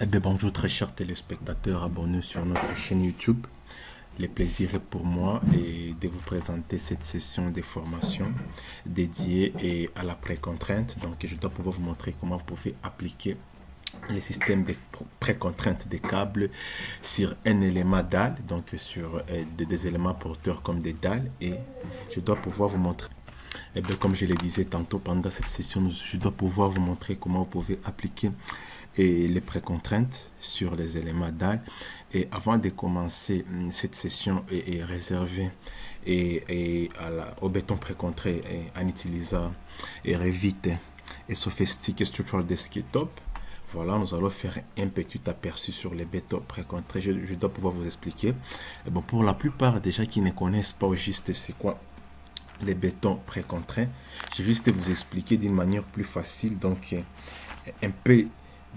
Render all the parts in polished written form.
Eh bien, bonjour très chers téléspectateurs abonnés sur notre chaîne YouTube. Le plaisir est pour moi de vous présenter cette session de formation dédiée à la précontrainte. Donc, je dois pouvoir vous montrer comment vous pouvez appliquer les systèmes de précontrainte des câbles sur un élément dalle, donc sur des éléments porteurs comme des dalles. Et je dois pouvoir vous montrer, et bien, comme je le disais tantôt pendant cette session, je dois pouvoir vous montrer comment vous pouvez appliquer les précontraintes sur les éléments dalle. Et avant de commencer, cette session est réservée au béton précontré en utilisant Revit et Sophistic Structural Desktop. Voilà, nous allons faire un petit aperçu sur les bétons précontrés. Je dois pouvoir vous expliquer. Bon, pour la plupart déjà qui ne connaissent pas au juste c'est quoi les bétons précontrés, je vais juste vous expliquer d'une manière plus facile, donc un peu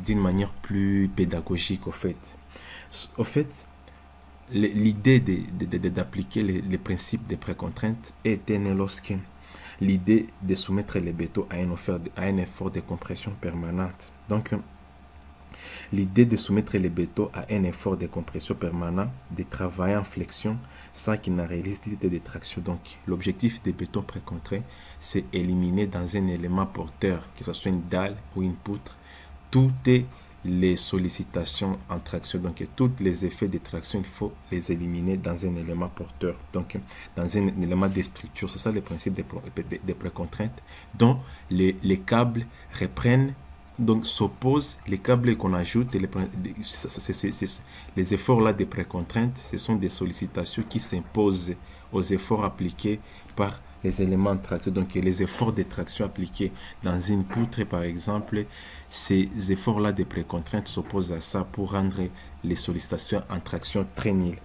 d'une manière plus pédagogique au fait. L'idée d'appliquer les principes de précontrainte est née lorsque l'idée de soumettre les bétons à un effort de compression permanente. Donc, l'idée de soumettre les bétons à un effort de compression permanent, de travailler en flexion sans qu'il ne réalise de traction. Donc, l'objectif des bétons précontrés, c'est éliminer dans un élément porteur, que ce soit une dalle ou une poutre, toutes les sollicitations en traction. Donc, tous les effets de traction, il faut les éliminer dans un élément porteur. Donc, dans un élément de structure. C'est ça le principe des précontraintes, dont les câbles reprennent. Donc, s'opposent les câbles qu'on ajoute, les efforts là des précontraintes, ce sont des sollicitations qui s'imposent aux efforts appliqués par les éléments de traction. Donc, les efforts de traction appliqués dans une poutre, par exemple, ces efforts là des précontraintes s'opposent à ça pour rendre les sollicitations en traction très nulles.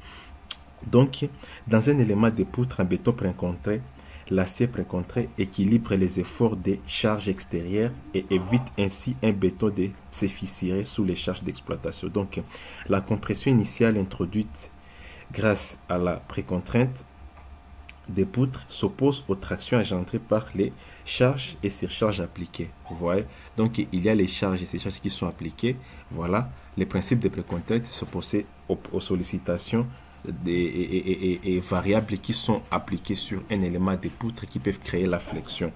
Donc, dans un élément de poutre en béton précontré, l'acier précontré équilibre les efforts des charges extérieures et évite ainsi un béton de se fissurer sous les charges d'exploitation. Donc, la compression initiale introduite grâce à la précontrainte des poutres s'oppose aux tractions engendrées par les charges et surcharges appliquées. Vous voyez? Donc, il y a les charges et surcharges qui sont appliquées. Voilà. Les principes de précontrainte s'opposent aux sollicitations et variables qui sont appliquées sur un élément de poutre qui peuvent créer la flexion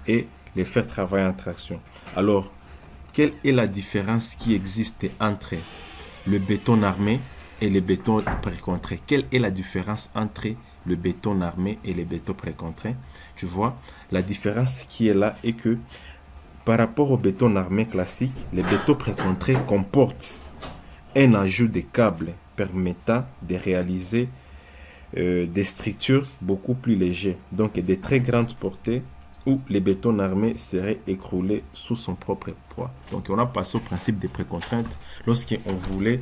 et les faire travailler en traction. Alors, quelle est la différence qui existe entre le béton armé et le béton précontré? Quelle est la différence entre le béton armé et les bétons précontrés? Tu vois, la différence qui est là est que par rapport au béton armé classique, les bétons précontrés comportent un ajout de câbles permettant de réaliser des structures beaucoup plus légères, donc de très grandes portées où les bétons armés seraient écroulés sous son propre poids. Donc on a passé au principe des précontraintes lorsqu'on voulait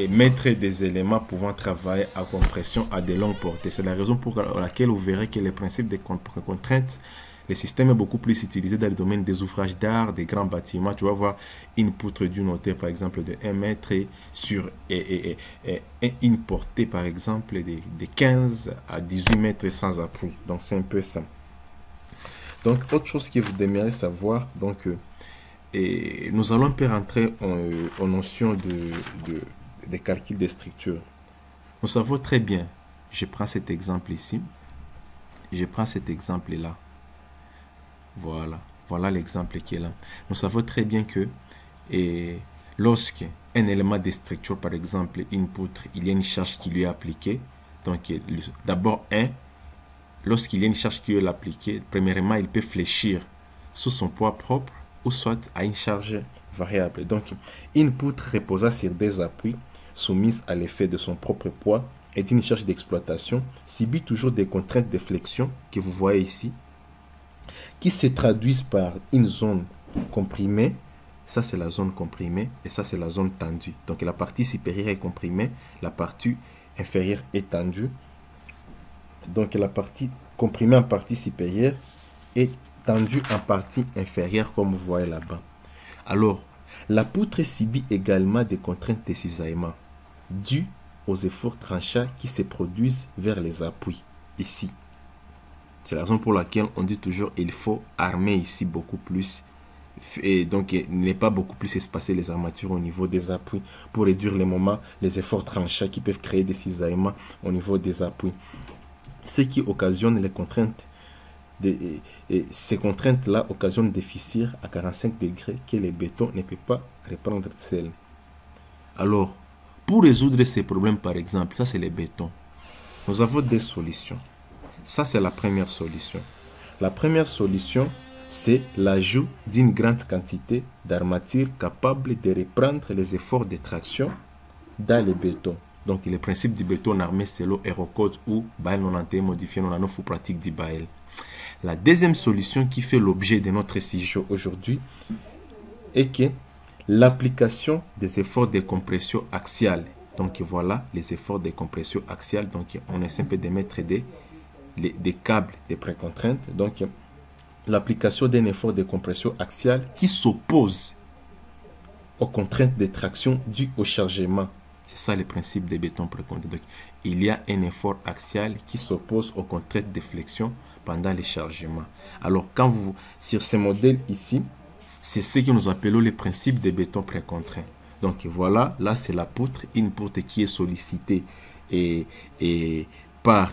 mettre des éléments pouvant travailler à compression à de longues portées. C'est la raison pour laquelle vous verrez que les principes des précontraintes, le système est beaucoup plus utilisé dans le domaine des ouvrages d'art, des grands bâtiments. Tu vas voir une poutre d'une hauteur, par exemple, de 1 mètre sur une portée, par exemple, de 15 à 18 mètres sans appui. Donc, c'est un peu ça. Donc, autre chose que vous devriez savoir, donc, nous allons un peu rentrer en notion de calcul des structures. Nous savons très bien, je prends cet exemple ici, je prends cet exemple-là. Voilà l'exemple qui est là. Nous savons très bien que lorsque un élément de structure, par exemple une poutre, il y a une charge qui lui est appliquée. Donc d'abord, lorsqu'il y a une charge qui lui est appliquée, premièrement, il peut fléchir sous son poids propre ou soit à une charge variable. Donc une poutre reposant sur des appuis soumise à l'effet de son propre poids est une charge d'exploitation, subit toujours des contraintes de flexion que vous voyez ici, qui se traduisent par une zone comprimée. Ça, c'est la zone comprimée et ça, c'est la zone tendue. Donc, la partie supérieure est comprimée, la partie inférieure est tendue. Donc, la partie comprimée en partie supérieure est tendue en partie inférieure, comme vous voyez là-bas. Alors, la poutre subit également des contraintes de cisaillement dues aux efforts tranchants qui se produisent vers les appuis, ici. C'est la raison pour laquelle on dit toujours qu'il faut armer ici beaucoup plus et donc n'est pas beaucoup plus espacé les armatures au niveau des appuis pour réduire les moments, les efforts tranchants qui peuvent créer des cisaillements au niveau des appuis. Ce qui occasionne les contraintes. Et ces contraintes-là occasionnent des fissures à 45 degrés que le béton ne peut pas reprendre seul. Alors, pour résoudre ces problèmes, par exemple, ça c'est le béton. Nous avons des solutions. Ça c'est la première solution. La première solution, c'est l'ajout d'une grande quantité d'armature capable de reprendre les efforts de traction dans le béton. Donc le principe du béton armé selon Eurocode ou BAEL 91 modifié 99 ou pratique du BAEL. La deuxième solution qui fait l'objet de notre sujet aujourd'hui est que l'application des efforts de compression axiale. Donc voilà les efforts de compression axiale. Donc on essaie un peu de mettre des câbles de précontrainte. Donc l'application d'un effort de compression axiale qui s'oppose aux contraintes de traction dues au chargement. C'est ça le principe des bétons précontraints. Donc il y a un effort axial qui s'oppose aux contraintes de flexion pendant les chargements. Alors, quand vous, sur ce modèle ici, c'est ce que nous appelons le principe des bétons précontraints. Donc voilà, là c'est la poutre, une poutre qui est sollicitée et par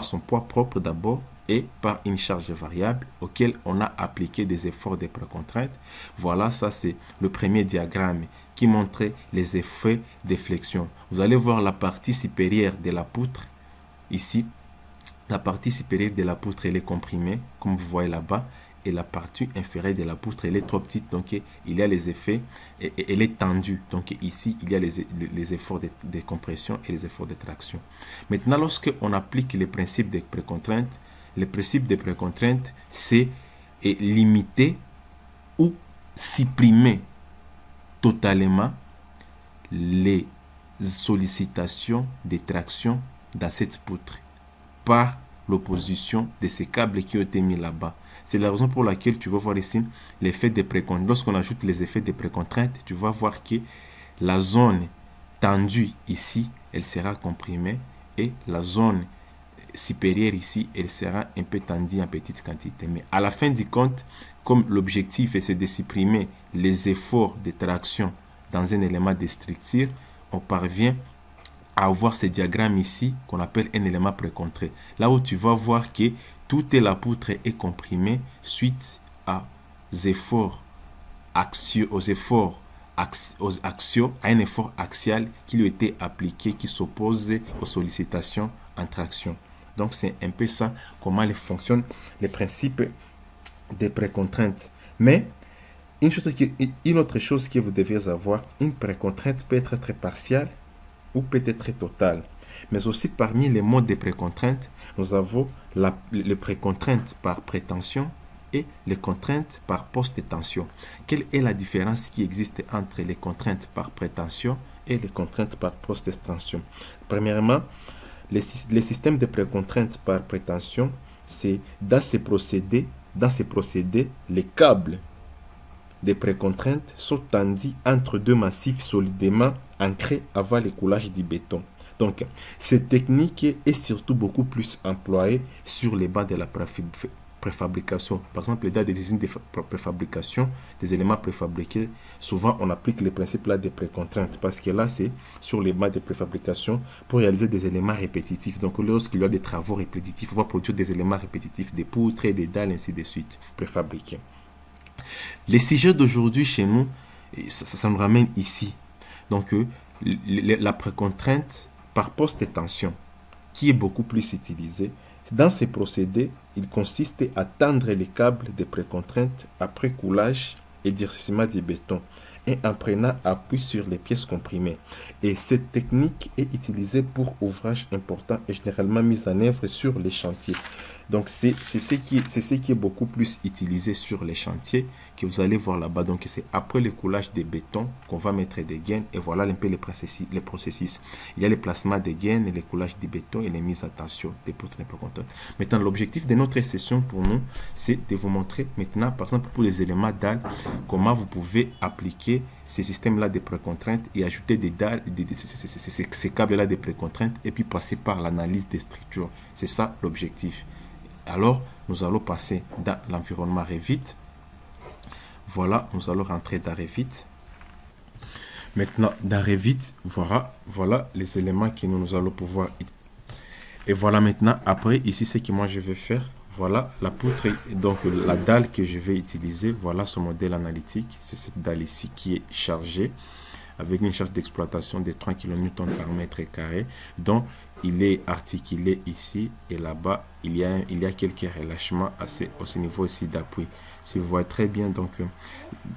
son poids propre d'abord et par une charge variable auquel on a appliqué des efforts de précontrainte. Voilà, ça c'est le premier diagramme qui montrait les effets de flexion. Vous allez voir la partie supérieure de la poutre ici. La partie supérieure de la poutre, elle est comprimée, comme vous voyez là-bas, et la partie inférieure de la poutre, elle est trop petite, donc il y a les effets, et elle est tendue. Donc ici, il y a les efforts de compression et les efforts de traction. Maintenant, lorsque on applique les principes de précontrainte, le principe de précontrainte, c'est limiter ou supprimer totalement les sollicitations de traction dans cette poutre par l'opposition de ces câbles qui ont été mis là-bas. C'est la raison pour laquelle tu vas voir ici l'effet de précontrainte. Lorsqu'on ajoute les effets de précontrainte, tu vas voir que la zone tendue ici, elle sera comprimée et la zone supérieure ici, elle sera un peu tendue en petite quantité. Mais à la fin du compte, comme l'objectif est de supprimer les efforts de traction dans un élément de structure, on parvient à avoir ce diagramme ici qu'on appelle un élément précontraint. Là où tu vas voir que toute la poutre est comprimée suite aux efforts axiaux, à un effort axial qui lui a été appliqué, qui s'oppose aux sollicitations en traction. Donc c'est un peu ça, comment fonctionnent les principes des précontraintes. Mais une autre chose que vous devez avoir, une précontrainte peut être très partielle ou peut-être totale. Mais aussi parmi les modes de précontrainte, nous avons les précontraintes par prétention et les contraintes par poste de tension. Quelle est la différence qui existe entre les contraintes par prétention et les contraintes par poste de tension? Premièrement, les systèmes de précontrainte par prétention, c'est dans ces procédés, les câbles des précontraintes sont tendus entre deux massifs solidement ancrés avant le coulage du béton. Donc, cette technique est surtout beaucoup plus employée sur les bancs de la préfabrication. Par exemple, dans des usines de préfabrication, des éléments préfabriqués, souvent on applique les principes là des précontraintes parce que là, c'est sur les bancs de préfabrication pour réaliser des éléments répétitifs. Donc, lorsqu'il y a des travaux répétitifs, on va produire des éléments répétitifs, des poutres, des dalles, ainsi de suite, préfabriqués. Les sujets d'aujourd'hui chez nous, ça nous ramène ici. Donc, la précontrainte par poste de tension, qui est beaucoup plus utilisée. Dans ces procédés, il consiste à tendre les câbles de précontrainte après coulage et durcissement du béton et en prenant appui sur les pièces comprimées. Et cette technique est utilisée pour ouvrages importants et généralement mise en œuvre sur les chantiers. Donc, c'est ce qui est beaucoup plus utilisé sur les chantiers que vous allez voir là-bas. Donc, c'est après le coulage des bétons qu'on va mettre des gaines. Et voilà un peu les processus. Il y a le placement des gaines, le coulage du béton et les mises à tension des poutres précontraintes. Maintenant, l'objectif de notre session pour nous, c'est de vous montrer maintenant, par exemple, pour les éléments dalles, comment vous pouvez appliquer ces systèmes-là de précontraintes et ajouter des dalles, ces câbles-là de précontraintes et puis passer par l'analyse des structures. C'est ça l'objectif. Alors, nous allons passer dans l'environnement Revit. Voilà, nous allons rentrer dans Revit. Maintenant, dans Revit, voilà les éléments que nous allons pouvoir utiliser. Et voilà maintenant, après, ici, ce que moi je vais faire. Voilà la poutre, donc la dalle que je vais utiliser. Voilà ce modèle analytique. C'est cette dalle ici qui est chargée avec une charge d'exploitation de 3 kN par mètre carré. Donc, il est articulé ici et là-bas. Il y a quelques relâchements à ce niveau ici d'appui. Si vous voyez très bien, donc,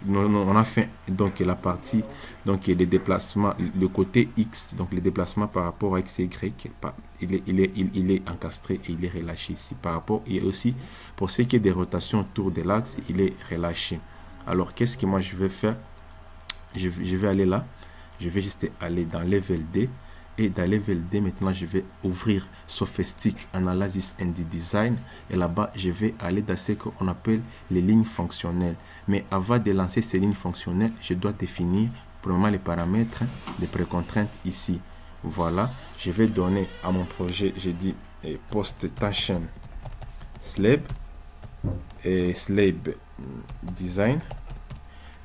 on a fait donc la partie, donc les déplacements, le côté X, donc les déplacements par rapport à X et Y, il est encastré et il est relâché ici par rapport, et aussi pour ce qui est des rotations autour de l'axe, il est relâché. Alors, qu'est-ce que moi je vais faire? Je vais aller là, je vais juste aller dans Level D, et dans Level D, maintenant, je vais ouvrir Sophistic Analysis and Design, et là-bas, je vais aller dans ce qu'on appelle les lignes fonctionnelles. Mais avant de lancer ces lignes fonctionnelles, je dois définir premièrement les paramètres des précontraintes ici. Voilà, je vais donner à mon projet, je dis post tension slab et slab design.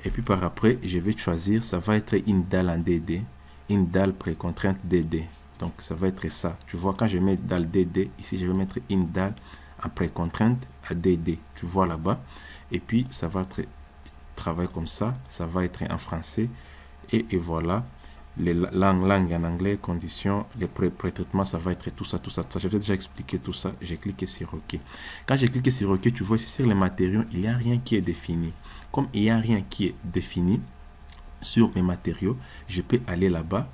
Et puis par après, je vais choisir, ça va être une dalle en DD, une dalle précontrainte DD. Donc ça va être ça. Tu vois, quand je mets dalle DD, ici je vais mettre une dalle en précontrainte à DD. Tu vois là-bas. Et puis ça va être travailler comme ça. Ça va être en français. Et voilà. Les langues en anglais, conditions, les pré-traitements, ça va être tout ça. Je vais déjà expliquer tout ça. J'ai cliqué sur OK. Quand j'ai cliqué sur OK, tu vois ici sur les matériaux, il n'y a rien qui est défini. Comme il n'y a rien qui est défini sur mes matériaux, je peux aller là-bas.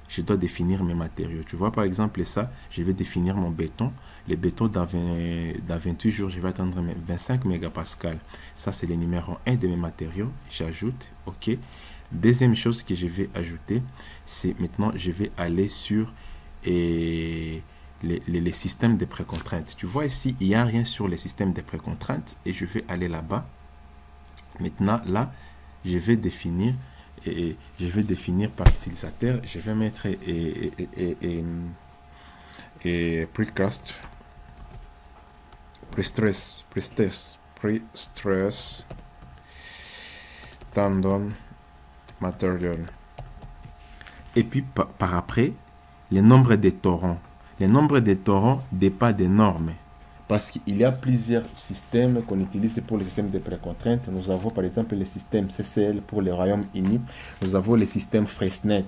Je dois définir mes matériaux. Tu vois, par exemple, ça, je vais définir mon béton. Le béton, dans 28 jours, je vais attendre 25 mégapascales. Ça, c'est le numéro 1 de mes matériaux. J'ajoute OK. Deuxième chose que je vais ajouter, c'est maintenant, je vais aller sur les systèmes de précontraintes. Tu vois ici, il n'y a rien sur les systèmes de précontraintes et je vais aller là-bas. Maintenant, là, je vais définir par utilisateur. Je vais mettre precast, pre-stress, tendon, matériel. Et puis par après, le nombre de torrents. Le nombre de torrents dépend des normes. Parce qu'il y a plusieurs systèmes qu'on utilise pour les systèmes de précontraintes. Nous avons par exemple le système CCL pour le Royaume-Uni. Nous avons le système Fresnet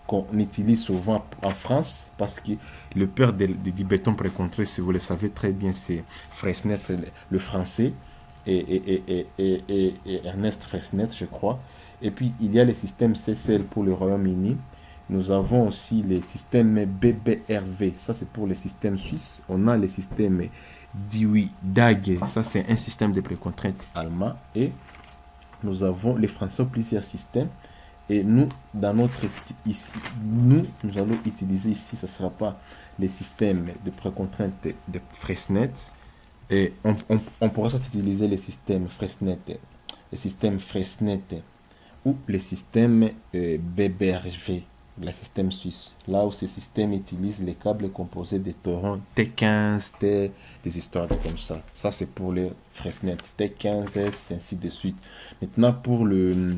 qu'on utilise souvent en France parce que le père du béton précontraint, si vous le savez très bien, c'est Fresnet, le français, et Ernest Fresnet, je crois. Et puis il y a le système CCL pour le Royaume-Uni. Nous avons aussi les systèmes BBRV, ça c'est pour le système suisse. On a le système DAG, ça c'est un système de précontrainte allemand. Et nous avons les Français plusieurs systèmes. Et nous, dans notre ici, nous allons utiliser ici, ce ne sera pas les systèmes de précontrainte de Fresnet. Et on pourra utiliser les systèmes Fresnet, ou les systèmes BBRV. Le système suisse, là où ce système utilise les câbles composés de torrents T15, des histoires comme ça. Ça, c'est pour les Fresnet, T15S, ainsi de suite. Maintenant, pour le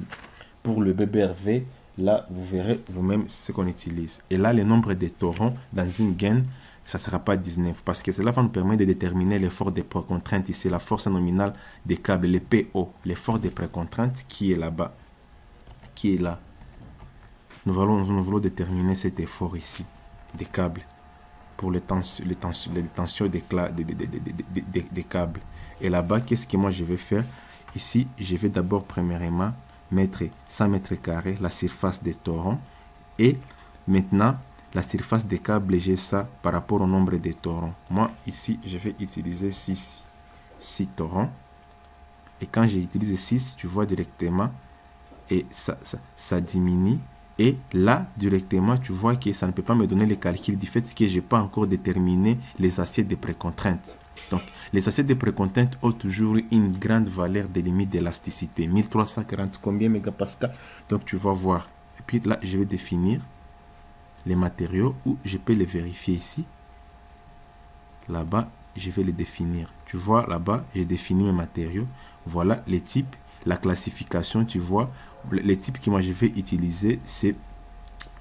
BBRV, là, vous verrez vous-même ce qu'on utilise. Et là, le nombre de torrents dans une gaine, ça ne sera pas 19, parce que cela va nous permettre de déterminer l'effort des précontraintes. Ici, la force nominale des câbles, les PO, l'effort des précontraintes qui est là-bas, qui est là. Nous voulons déterminer cet effort ici des câbles pour les tensions des câbles. Et là-bas, qu'est-ce que moi je vais faire? Ici, je vais d'abord premièrement mettre 100 mètres carrés la surface des torrents. Et maintenant, la surface des câbles, j'ai ça par rapport au nombre de torrents. Moi, ici, je vais utiliser 6 torrents. Et quand j'utilise 6, tu vois directement, et ça diminue. Et là, directement, tu vois que ça ne peut pas me donner les calculs du fait que je n'ai pas encore déterminé les assiettes de précontraintes. Donc, les assiettes de précontraintes ont toujours une grande valeur de limite d'élasticité. 1340, combien mégapascal? Donc, tu vas voir. Et puis là, je vais définir les matériaux où je peux les vérifier ici. Là-bas, je vais les définir. Tu vois, là-bas, j'ai défini mes matériaux. Voilà les types. la classification, tu vois, les types que moi je vais utiliser, c'est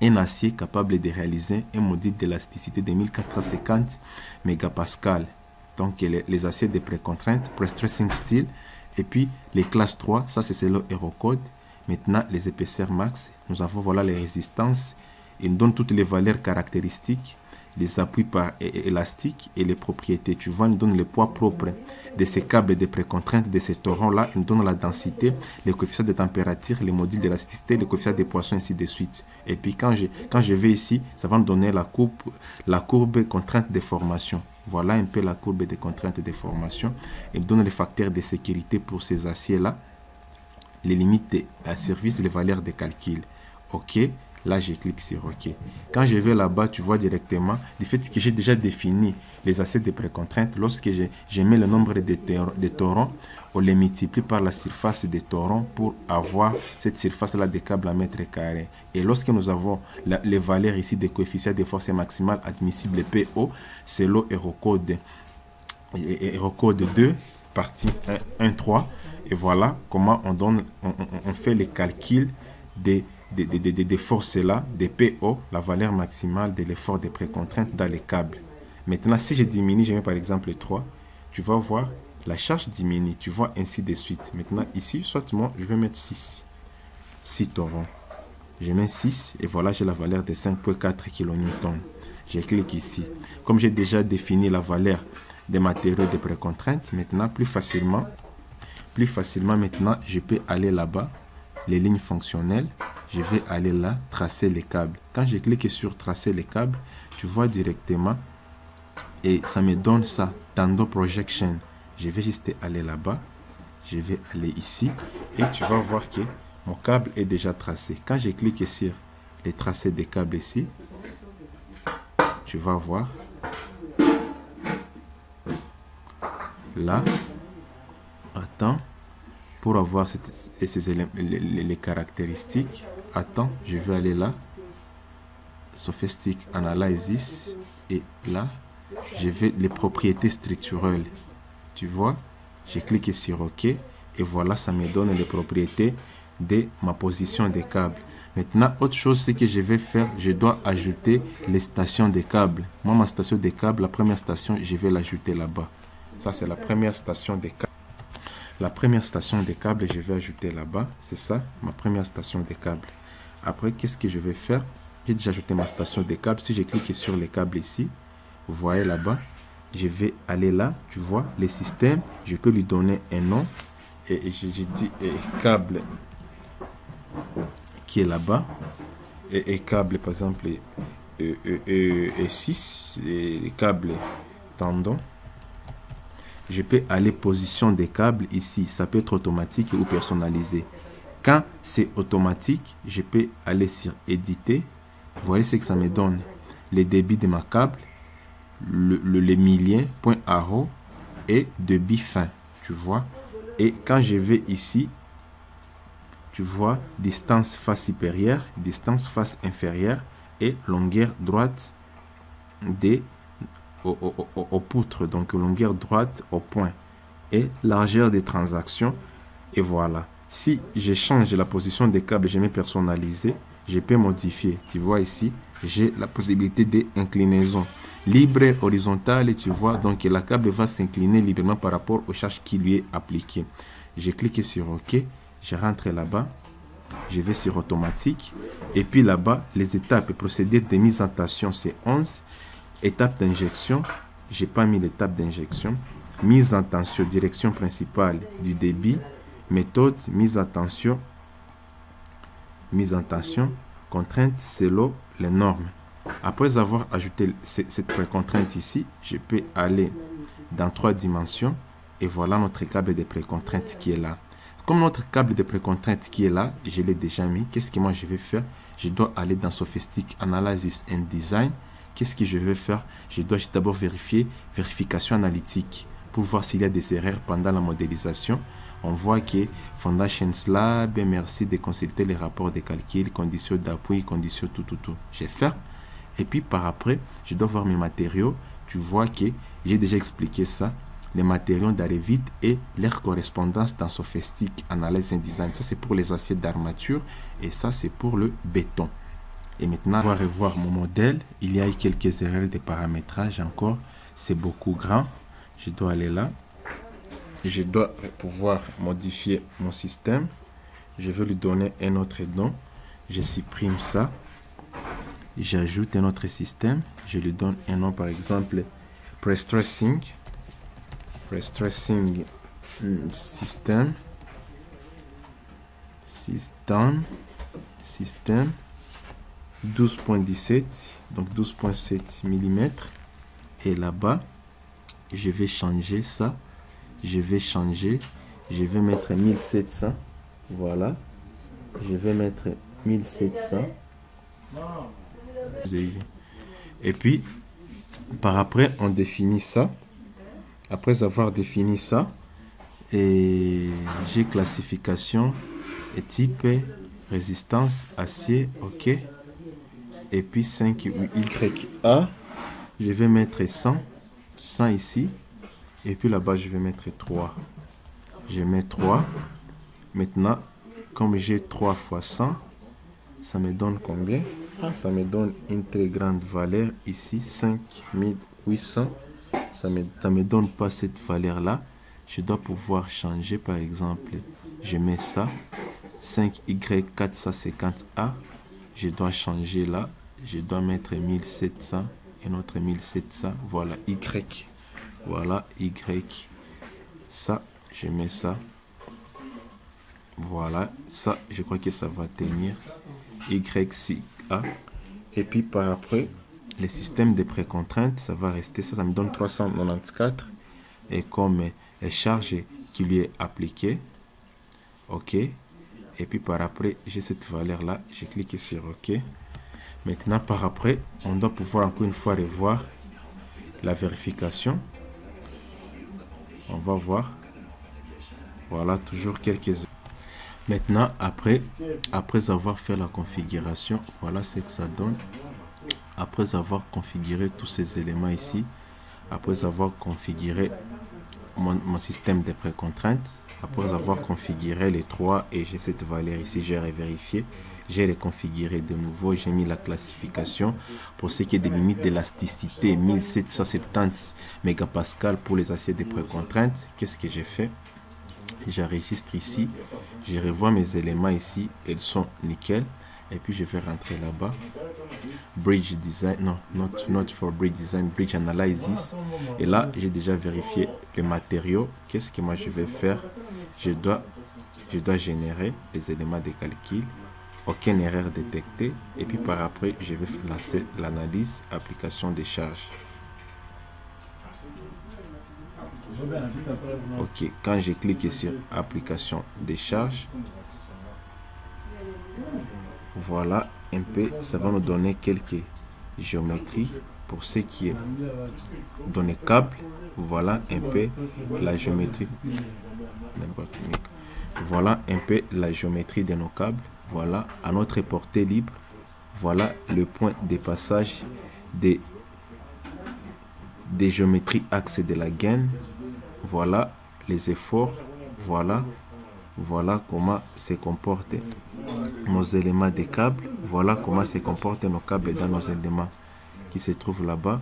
un acier capable de réaliser un module d'élasticité de 1450 mégapascales. Donc les aciers de précontrainte, pre-stressing steel. Et puis les classes 3, ça c'est le Eurocode. Maintenant les épaisseurs max, nous avons voilà les résistances. Il nous donne toutes les valeurs caractéristiques, les appuis par élastique et les propriétés. Tu vois, il nous donne le poids propre de ces câbles de précontrainte, de ces torrents-là. Il nous donne la densité, les coefficients de température, les modules d'élasticité, les coefficients de poissons, ainsi de suite. Et puis quand je vais ici, ça va me donner la courbe contrainte de formation. Voilà un peu la courbe de contrainte de formation. Il me donne les facteurs de sécurité pour ces aciers-là, les limites à service, les valeurs de calcul. OK. Là, je clique sur OK. Quand je vais là-bas, tu vois directement, du fait que j'ai déjà défini les aciers de précontrainte, lorsque je mets le nombre de torrents, on les multiplie par la surface des torrents pour avoir cette surface-là de câble à mètre carré. Et lorsque nous avons les valeurs ici des coefficients de force maximale admissible PO, c'est le Eurocode 2, partie 1.3. Et voilà comment on fait les calculs des forces là, des PO, la valeur maximale de l'effort de précontrainte dans les câbles. Maintenant, si je diminue, je mets par exemple 3, tu vas voir, la charge diminue, tu vois ainsi de suite. Maintenant, ici, soit moi, je vais mettre 6 torrents. Je mets 6 et voilà, j'ai la valeur de 5,4 kN. Je clique ici. Comme j'ai déjà défini la valeur des matériaux de précontrainte, maintenant, plus facilement, maintenant, je peux aller là-bas, les lignes fonctionnelles. Je vais aller là, tracer les câbles. Quand je clique sur tracer les câbles, tu vois directement et ça me donne ça, Tando Projection. Je vais juste aller là-bas, je vais aller ici et tu vas voir que mon câble est déjà tracé. Quand je clique sur les tracés des câbles ici, tu vas voir là, attends, pour avoir les caractéristiques. Attends, je vais aller là, Sophistic Analysis, et là, je vais les propriétés structurelles. Tu vois, je clique sur OK, et voilà, ça me donne les propriétés de ma position des câbles. Maintenant, autre chose, c'est que je vais faire, je dois ajouter les stations des câbles. Moi, ma station des câbles, la première station, je vais l'ajouter là-bas. Ça, c'est la première station des câbles. La première station des câbles, je vais ajouter là-bas. C'est ça, ma première station des câbles. Après, qu'est-ce que je vais faire? J'ai déjà ajouté ma station des câbles. Si je clique sur les câbles ici, vous voyez là-bas, je vais aller là, tu vois, les systèmes, je peux lui donner un nom. Et je dis câble qui est là-bas. Et câble, par exemple, E6, et câble tendon. Je peux aller position des câbles ici. Ça peut être automatique ou personnalisé. Quand c'est automatique, je peux aller sur éditer. Vous voyez ce que ça me donne. Les débits de ma câble, le millien, point arrow et débit fin. Tu vois. Et quand je vais ici, tu vois distance face supérieure, distance face inférieure et longueur droite des aux poutres, donc longueur droite au point et largeur des transactions. Et voilà, si je change la position des câbles, je mets personnalisé, je peux modifier. Tu vois ici, j'ai la possibilité d'inclinaison libre, horizontale, tu vois, donc la câble va s'incliner librement par rapport aux charges qui lui est appliquées. Je clique sur OK, je rentre là-bas, je vais sur automatique et puis là-bas les étapes et procédures de mise en tension, c'est 11. Étape d'injection, j'ai pas mis l'étape d'injection. Mise en tension, direction principale du débit. Méthode, mise en tension. Contrainte selon les normes. Après avoir ajouté cette contrainte ici, je peux aller dans 3 dimensions. Et voilà notre câble de précontrainte qui est là. Comme notre câble de précontrainte qui est là, je l'ai déjà mis. Qu'est-ce que moi je vais faire? Je dois aller dans Sophistic Analysis and Design. Qu'est-ce que je vais faire? Je dois d'abord vérification analytique pour voir s'il y a des erreurs pendant la modélisation. On voit que Foundation Slab, merci de consulter les rapports de calcul, conditions d'appui, conditions tout. Je fais. Et puis par après, je dois voir mes matériaux. Tu vois que j'ai déjà expliqué ça. les matériaux d'Arrevit et leur correspondance dans Sofistic Analysis and Design. Ça, c'est pour les aciers d'armature et ça, c'est pour le béton. Et maintenant, on va revoir mon modèle. Il y a eu quelques erreurs de paramétrage encore. C'est beaucoup grand. Je dois aller là. Je dois pouvoir modifier mon système. Je vais lui donner un autre nom. Je supprime ça. J'ajoute un autre système. Je lui donne un nom, par exemple, Prestressing. Prestressing système. Système 12.17, donc 12.7 mm. Et là-bas, je vais changer ça. Je vais changer. Je vais mettre 1700. Voilà. Je vais mettre 1700. Et puis, par après, on définit ça. Après avoir défini ça, et j'ai classification et type, résistance, acier, ok. Et puis 5 YA, je vais mettre 100 ici. Et puis là-bas, je vais mettre 3. Je mets 3. Maintenant, comme j'ai 3 fois 100, ça me donne combien? Ça me donne une très grande valeur ici, 5800. Ça me donne pas cette valeur-là. Je dois pouvoir changer, par exemple, je mets ça, 5Y450A. Je dois changer là. Je dois mettre 1700 et notre 1700. Voilà, Y. Voilà, Y. Ça, je mets ça. Voilà, ça, je crois que ça va tenir. YCA. Et puis par après, le système de précontrainte, ça va rester. Ça me donne 394. Et comme charge qui lui est appliquée. OK. Et puis par après, j'ai cette valeur-là. J'ai cliqué sur OK. Maintenant, par après, on doit pouvoir encore une fois revoir la vérification. On va voir. Voilà, toujours quelques... Maintenant, après avoir fait la configuration, voilà ce que ça donne. Après avoir configuré tous ces éléments ici, après avoir configuré mon système de précontrainte, après avoir configuré les trois et j'ai cette valeur ici, j'ai revérifié, j'ai reconfiguré de nouveau, j'ai mis la classification pour ce qui est des limites d'élasticité 1770 mégapascal pour les aciers de précontrainte. Qu'est-ce que j'ai fait? J'enregistre ici, je revois mes éléments ici, ils sont nickel. Et puis je vais rentrer là-bas. Bridge design, non, not for bridge design, bridge analysis. Et là, j'ai déjà vérifié les matériaux. Qu'est-ce que moi je vais faire? Je dois générer les éléments de calcul. Aucune erreur détectée. Et puis par après, je vais lancer l'analyse, application des charges. Ok, quand je clique sur application des charges, voilà un peu, ça va nous donner quelques géométries pour ce qui est donné câble. Voilà un peu la géométrie. Voilà un peu la géométrie de nos câbles. Voilà à notre portée libre. Voilà le point de passage des géométries axe de la gaine. Voilà les efforts. Voilà comment se comportent nos éléments des câbles. Voilà comment se comportent nos câbles dans nos éléments qui se trouvent là-bas.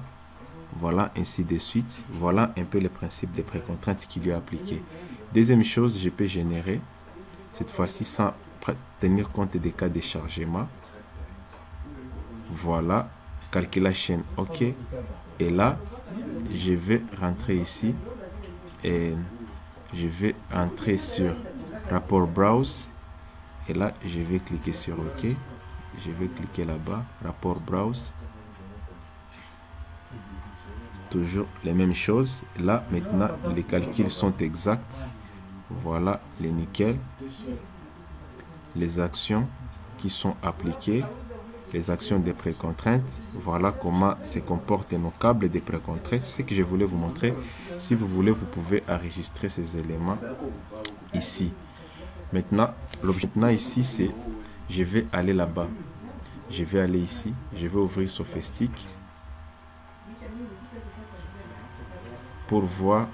Voilà, ainsi de suite. Voilà un peu le principe des précontraintes qui lui est appliqué. Deuxième chose, je peux générer, cette fois-ci sans tenir compte des cas de chargement. Voilà, calculation, OK. Et là, je vais rentrer ici et je vais entrer sur rapport browse. Et là, je vais cliquer sur OK. Je vais cliquer là-bas, rapport browse. Toujours les mêmes choses. Là, maintenant, les calculs sont exacts. Voilà les nickel. Les actions qui sont appliquées. Les actions des précontraintes. Voilà comment se comportent nos câbles de précontraintes. C'est ce que je voulais vous montrer. Si vous voulez, vous pouvez enregistrer ces éléments ici. Maintenant, l'objectif ici, c'est je vais aller là-bas. Je vais aller ici. Je vais ouvrir Sofistic pour voir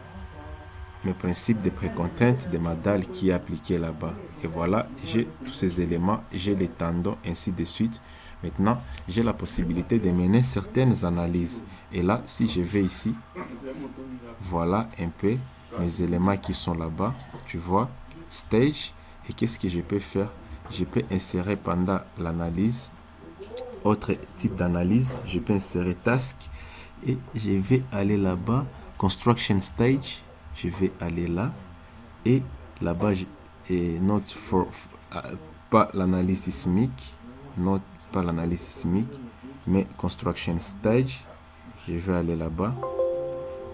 mes principes de précontrainte de ma dalle qui est appliquée là-bas. Et voilà, j'ai tous ces éléments, j'ai les tendons, ainsi de suite. Maintenant, j'ai la possibilité de mener certaines analyses. Et là, si je vais ici, voilà un peu mes éléments qui sont là-bas. Tu vois, stage. Et qu'est-ce que je peux faire? Je peux insérer pendant l'analyse, autre type d'analyse. Je peux insérer task. Et je vais aller là-bas, construction stage. Je vais aller là. Et là-bas, note for, pas l'analyse sismique. Note pas l'analyse sismique, mais construction stage. Je vais aller là-bas.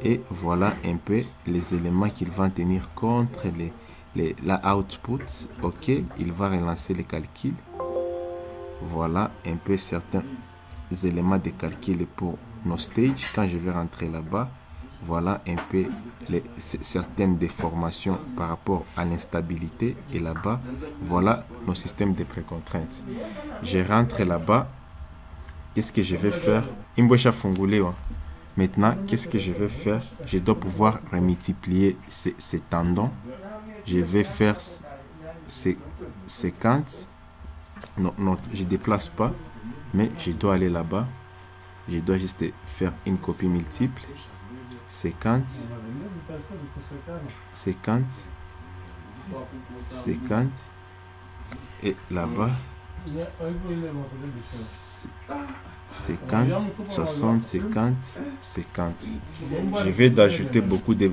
Et voilà un peu les éléments qu'il va tenir compte, la output. Ok, il va relancer les calculs. Voilà un peu certains éléments de calcul pour nos stages. Quand je vais rentrer là-bas, voilà un peu certaines déformations par rapport à l'instabilité. Et là-bas, voilà nos systèmes de précontraintes. Je rentre là-bas. Qu'est-ce que je vais faire? Maintenant, qu'est-ce que je vais faire? Je dois pouvoir remultiplier ces tendons. Je vais faire 50. Non, je ne déplace pas, mais je dois aller là-bas. Je dois juste faire une copie multiple. 50, 50, 50. Et là-bas, 50, 60, 50, 50. Je vais d'ajouter beaucoup de...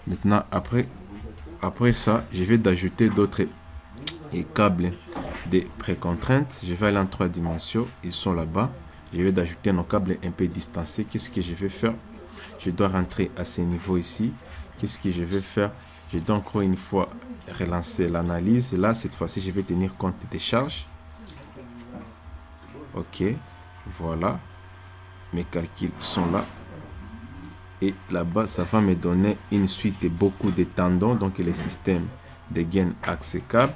Maintenant, après ça, je vais d'ajouter d'autres câbles de précontraintes. Je vais aller en 3 dimensions. Ils sont là-bas. Je vais d'ajouter nos câbles un peu distancés. Qu'est-ce que je vais faire? Je dois rentrer à ce niveau ici. Qu'est-ce que je vais faire? Je dois encore une fois relancer l'analyse. Là, cette fois-ci, je vais tenir compte des charges. Ok, voilà. Mes calculs sont là. Et là-bas, ça va me donner une suite de beaucoup de tendons. Donc, les systèmes de gain axe câble.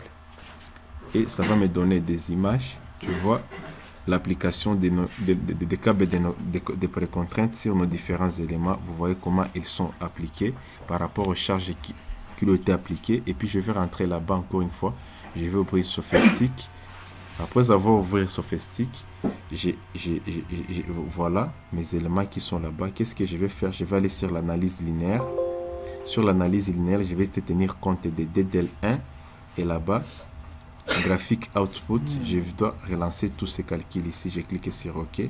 Et ça va me donner des images. Tu vois l'application des câbles de précontraintes sur nos différents éléments. Vous voyez comment ils sont appliqués par rapport aux charges qui ont été appliquées. Et puis, je vais rentrer là-bas encore une fois. Je vais ouvrir Sophistic. Après avoir ouvert Sophistic, voilà mes éléments qui sont là-bas. Qu'est-ce que je vais faire? Je vais aller sur l'analyse linéaire. Sur l'analyse linéaire, je vais tenir compte des DDL1. Et là-bas, graphique output, je dois relancer tous ces calculs ici. Je clique sur OK.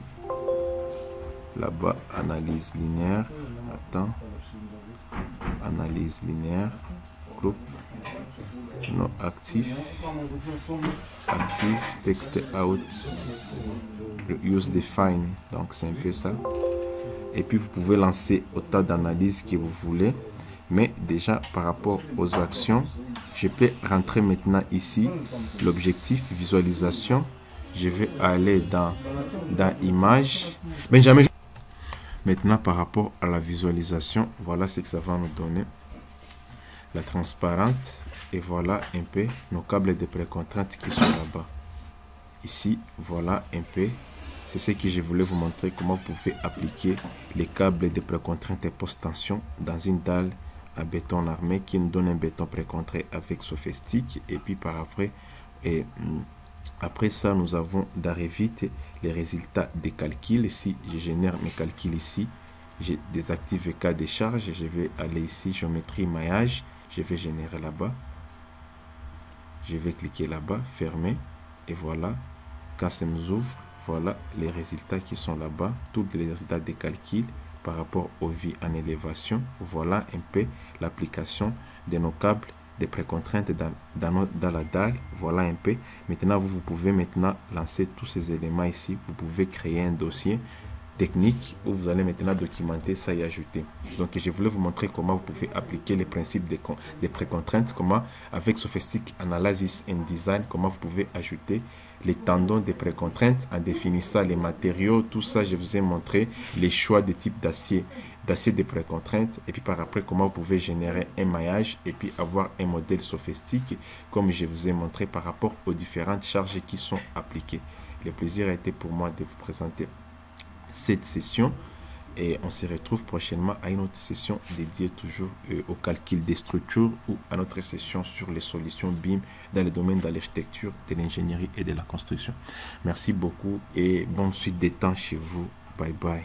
Là-bas, analyse linéaire. Attends. Analyse linéaire. Groupe. Non actif. Active. Text out. Use define. Donc, c'est un peu ça. Et puis, vous pouvez lancer autant d'analyses que vous voulez. Mais déjà, par rapport aux actions, je peux rentrer maintenant ici. L'objectif, visualisation. Je vais aller dans image. Benjamin. Maintenant, par rapport à la visualisation, voilà ce que ça va nous donner. La transparente. Et voilà un peu nos câbles de précontrainte qui sont là-bas. Ici, voilà un peu. C'est ce que je voulais vous montrer, comment vous pouvez appliquer les câbles de précontrainte et post-tension dans une dalle à béton armé qui nous donne un béton précontré avec Sophistic. Et puis par après ça, nous avons d'arriver les résultats des calculs. Si je génère mes calculs ici, j'ai désactivé le cas de charge. Je vais aller ici, géométrie, maillage. Je vais générer là-bas. Je vais cliquer là-bas, fermer. Et voilà, quand ça nous ouvre, voilà les résultats qui sont là-bas. Tous les résultats des calculs par rapport aux vies en élévation. Voilà un peu l'application de nos câbles de précontrainte dans la dalle. Voilà un peu. Maintenant, vous pouvez maintenant lancer tous ces éléments ici. Vous pouvez créer un dossier technique où vous allez maintenant documenter ça et ajouter. Donc, je voulais vous montrer comment vous pouvez appliquer les principes des précontraintes, comment avec Sophistic Analysis and Design, comment vous pouvez ajouter les tendons des précontraintes en définissant les matériaux. Tout ça, je vous ai montré les choix de type d'acier de précontrainte, et puis par après comment vous pouvez générer un maillage et puis avoir un modèle sophistique comme je vous ai montré par rapport aux différentes charges qui sont appliquées. Le plaisir a été pour moi de vous présenter cette session. Et on se retrouve prochainement à une autre session dédiée toujours au calcul des structures ou à notre session sur les solutions BIM dans le domaine de l'architecture, de l'ingénierie et de la construction. Merci beaucoup et bonne suite des temps chez vous. Bye bye.